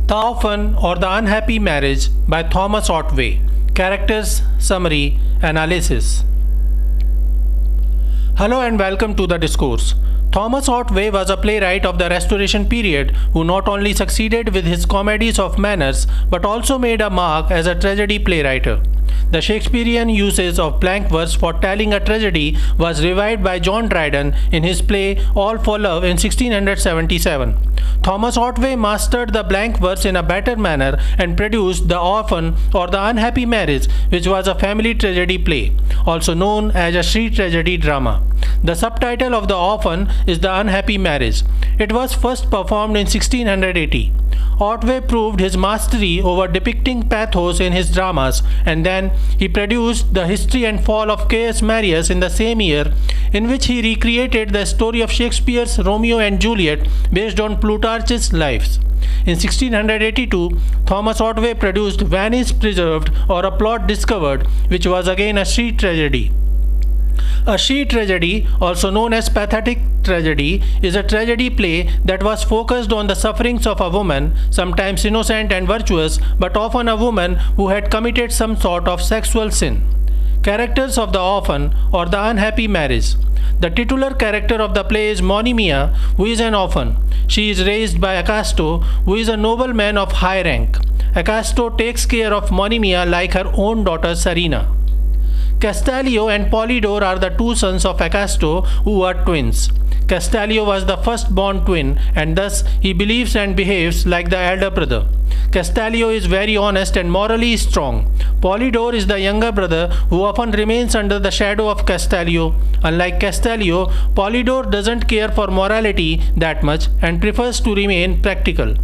The Orphan or the Unhappy Marriage by Thomas Otway. Characters, Summary, Analysis. Hello and welcome to the Discourse. Thomas Otway was a playwright of the Restoration period who not only succeeded with his comedies of manners but also made a mark as a tragedy playwright. The Shakespearean usage of blank verse for telling a tragedy was revived by John Dryden in his play All for Love in 1677. Thomas Otway mastered the blank verse in a better manner and produced The Orphan or the Unhappy Marriage, which was a family tragedy play, also known as a street tragedy drama. The subtitle of The Orphan is The Unhappy Marriage. It was first performed in 1680. Otway proved his mastery over depicting pathos in his dramas, and then he produced The History and Fall of Caius Marius in the same year, in which he recreated the story of Shakespeare's Romeo and Juliet based on Plutarch's lives. In 1682, Thomas Otway produced Venice Preserv'd or A Plot Discovered, which was again a street tragedy. A street tragedy, also known as pathetic tragedy, is a tragedy play that was focused on the sufferings of a woman, sometimes innocent and virtuous, but often a woman who had committed some sort of sexual sin. Characters of The Orphan or the Unhappy Marriage. The titular character of the play is Monimia, who is an orphan. She is raised by Acasto, who is a nobleman of high rank. Acasto takes care of Monimia like her own daughter Serena. Castalio and Polydore are the two sons of Acasto who are twins. Castalio was the first-born twin and thus he believes and behaves like the elder brother. Castalio is very honest and morally strong. Polydore is the younger brother who often remains under the shadow of Castalio. Unlike Castalio, Polydore doesn't care for morality that much and prefers to remain practical.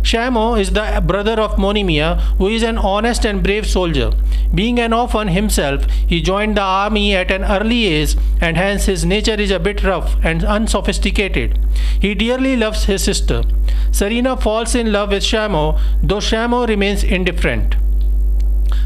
Shamo is the brother of Monimia, who is an honest and brave soldier. Being an orphan himself, he joined the army at an early age and hence his nature is a bit rough and unsophisticated. He dearly loves his sister. Serena falls in love with Shamo, though Shamo remains indifferent.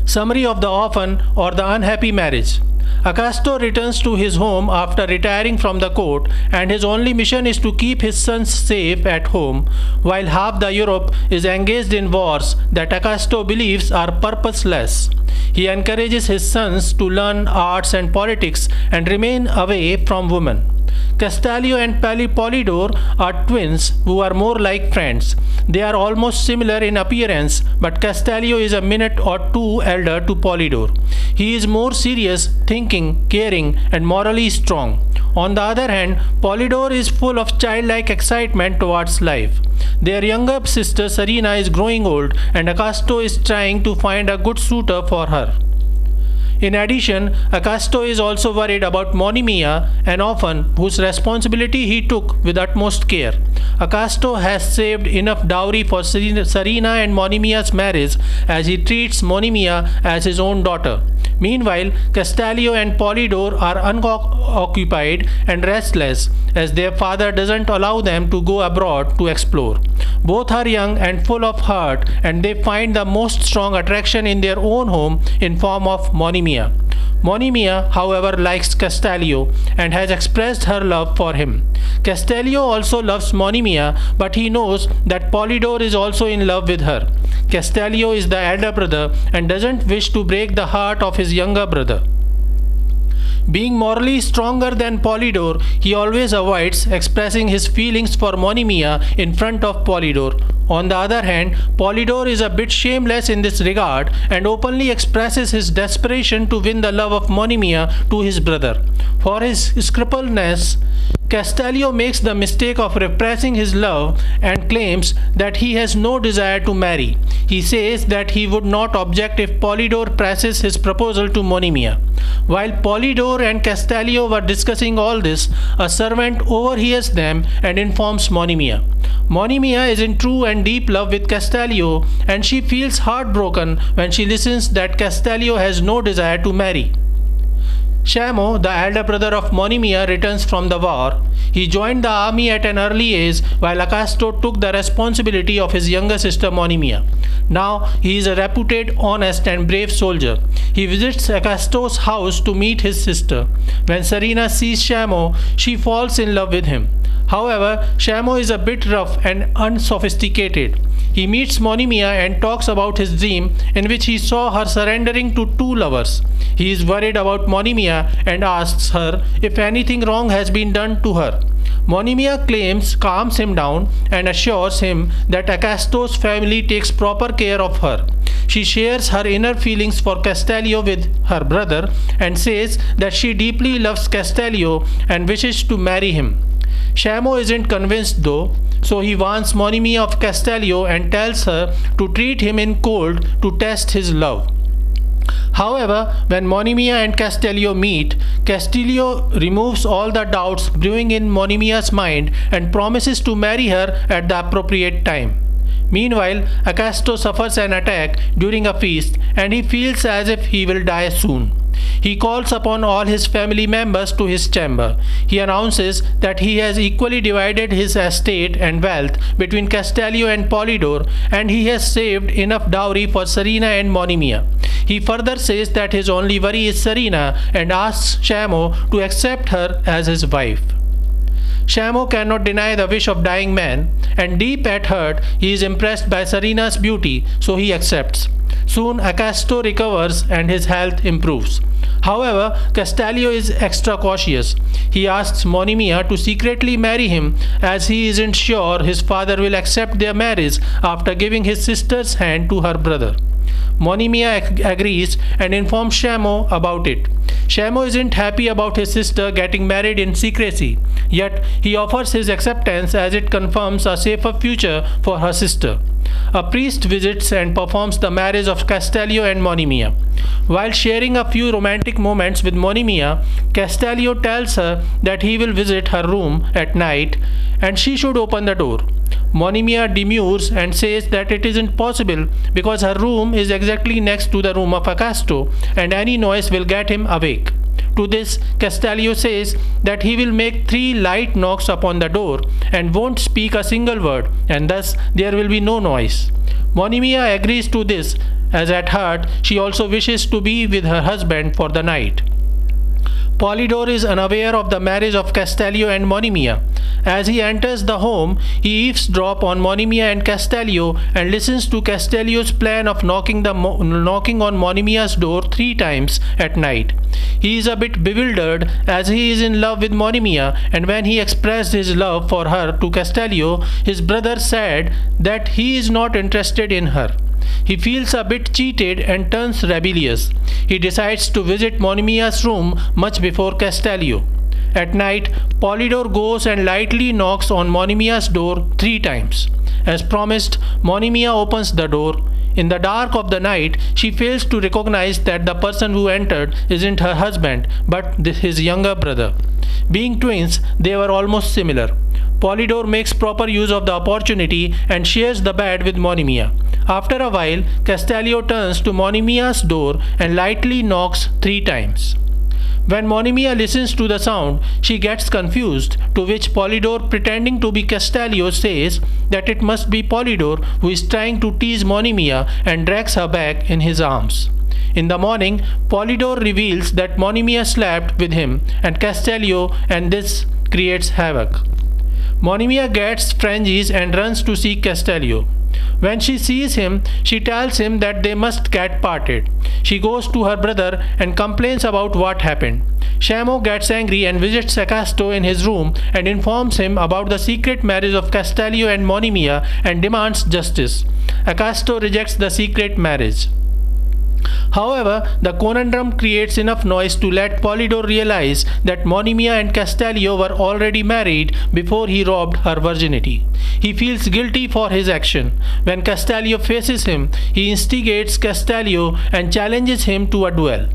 Summary of The Orphan or the Unhappy Marriage. Acasto returns to his home after retiring from the court, and his only mission is to keep his sons safe at home, while half the Europe is engaged in wars that Acasto believes are purposeless. He encourages his sons to learn arts and politics and remain away from women. Castalio and Polydore are twins who are more like friends. They are almost similar in appearance, but Castalio is a minute or two elder to Polydore. He is more serious, thinking, caring, and morally strong. On the other hand, Polydore is full of childlike excitement towards life. Their younger sister Serena is growing old, and Acasto is trying to find a good suitor for her. In addition, Acasto is also worried about Monimia, an orphan whose responsibility he took with utmost care. Acasto has saved enough dowry for Serena and Monimia's marriage as he treats Monimia as his own daughter. Meanwhile, Castalio and Polydore are unoccupied and restless as their father doesn't allow them to go abroad to explore. Both are young and full of heart, and they find the most strong attraction in their own home in form of Monimia. Monimia, however, likes Castalio and has expressed her love for him. Castalio also loves Monimia, but he knows that Polydore is also in love with her. Castalio is the elder brother and doesn't wish to break the heart of his younger brother. Being morally stronger than Polydore, he always avoids expressing his feelings for Monimia in front of Polydore. On the other hand, Polydore is a bit shameless in this regard and openly expresses his desperation to win the love of Monimia to his brother. For his scrupulousness, Castalio makes the mistake of repressing his love and claims that he has no desire to marry. He says that he would not object if Polydore presses his proposal to Monimia. While Polydore and Castalio were discussing all this, a servant overhears them and informs Monimia. Monimia is in true and deep love with Castalio, and she feels heartbroken when she listens that Castalio has no desire to marry. Shamo, the elder brother of Monimia, returns from the war. He joined the army at an early age, while Acasto took the responsibility of his younger sister Monimia. Now he is a reputed, honest and brave soldier. He visits Acasto's house to meet his sister. When Serena sees Shamo, she falls in love with him. However, Shamo is a bit rough and unsophisticated. He meets Monimia and talks about his dream in which he saw her surrendering to two lovers. He is worried about Monimia and asks her if anything wrong has been done to her. Monimia calms him down and assures him that Acastor's family takes proper care of her. She shares her inner feelings for Castelio with her brother and says that she deeply loves Castelio and wishes to marry him. Shamo isn't convinced though, so he warns Monimia of Castelio and tells her to treat him in cold to test his love. However, when Monimia and Castelio meet, Castelio removes all the doubts brewing in Monimia's mind and promises to marry her at the appropriate time. Meanwhile, Acastor suffers an attack during a feast and he feels as if he will die soon. He calls upon all his family members to his chamber. He announces that he has equally divided his estate and wealth between Castelio and Polydore, and he has saved enough dowry for Serena and Monimia. He further says that his only worry is Serena and asks Shamo to accept her as his wife. Shamo cannot deny the wish of dying man, and deep at heart he is impressed by Serena's beauty, so he accepts. Soon Acastor recovers and his health improves. However, Castelio is extra cautious. He asks Monimia to secretly marry him as he isn't sure his father will accept their marriage after giving his sister's hand to her brother. Monimia agrees and informs Shamo about it. Shamo isn't happy about his sister getting married in secrecy, yet he offers his acceptance as it confirms a safer future for her sister. A priest visits and performs the marriage of Castelio and Monimia. While sharing a few romantic moments with Monimia, Castelio tells her that he will visit her room at night and she should open the door. Monimia demurs and says that it isn't possible because her room is exactly next to the room of Acastor and any noise will get him awake. To this, Castelio says that he will make 3 light knocks upon the door and won't speak a single word, and thus there will be no noise. Monimia agrees to this, as at heart she also wishes to be with her husband for the night. Polydore is unaware of the marriage of Castelio and Monimia. As he enters the home, he eavesdrops on Monimia and Castelio and listens to Castelio's plan of knocking on Monimia's door 3 times at night. He is a bit bewildered as he is in love with Monimia, and when he expressed his love for her to Castelio, his brother said that he is not interested in her. He feels a bit cheated and turns rebellious. He decides to visit Monimia's room much before Castelio. At night, Polydore goes and lightly knocks on Monimia's door 3 times. As promised, Monimia opens the door. In the dark of the night, she fails to recognize that the person who entered isn't her husband, but his younger brother. Being twins, they were almost similar. Polydore makes proper use of the opportunity and shares the bed with Monimia. After a while, Castelio turns to Monimia's door and lightly knocks 3 times. When Monimia listens to the sound, she gets confused, to which Polydore, pretending to be Castelio, says that it must be Polydore who is trying to tease Monimia and drags her back in his arms. In the morning, Polydore reveals that Monimia slept with him and Castelio, and this creates havoc. Monimia gets frenzies and runs to seek Castelio. When she sees him, she tells him that they must get parted. She goes to her brother and complains about what happened. Shamo gets angry and visits Acastor in his room and informs him about the secret marriage of Castelio and Monimia and demands justice. Acastor rejects the secret marriage. However, the conundrum creates enough noise to let Polydore realize that Monimia and Castelio were already married before he robbed her virginity. He feels guilty for his action. When Castelio faces him, he instigates Castelio and challenges him to a duel.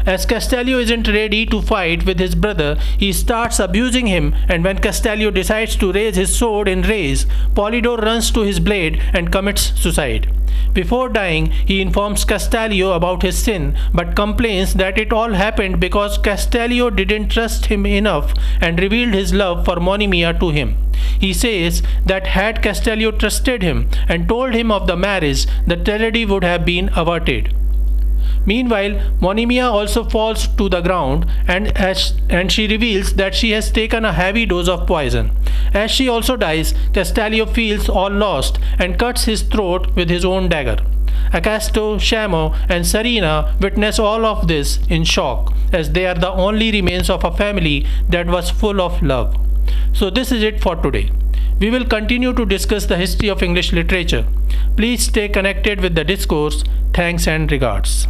As Castelio isn't ready to fight with his brother, he starts abusing him, and when Castelio decides to raise his sword in rage, Polydore runs to his blade and commits suicide. Before dying, he informs Castelio about his sin, but complains that it all happened because Castelio didn't trust him enough and revealed his love for Monimia to him. He says that had Castelio trusted him and told him of the marriage, the tragedy would have been averted. Meanwhile, Monimia also falls to the ground and she reveals that she has taken a heavy dose of poison. As she also dies, Castalio feels all lost and cuts his throat with his own dagger. Accasto, Shamo, and Serena witness all of this in shock, as they are the only remains of a family that was full of love. So this is it for today. We will continue to discuss the history of English literature. Please stay connected with the discourse. Thanks and regards.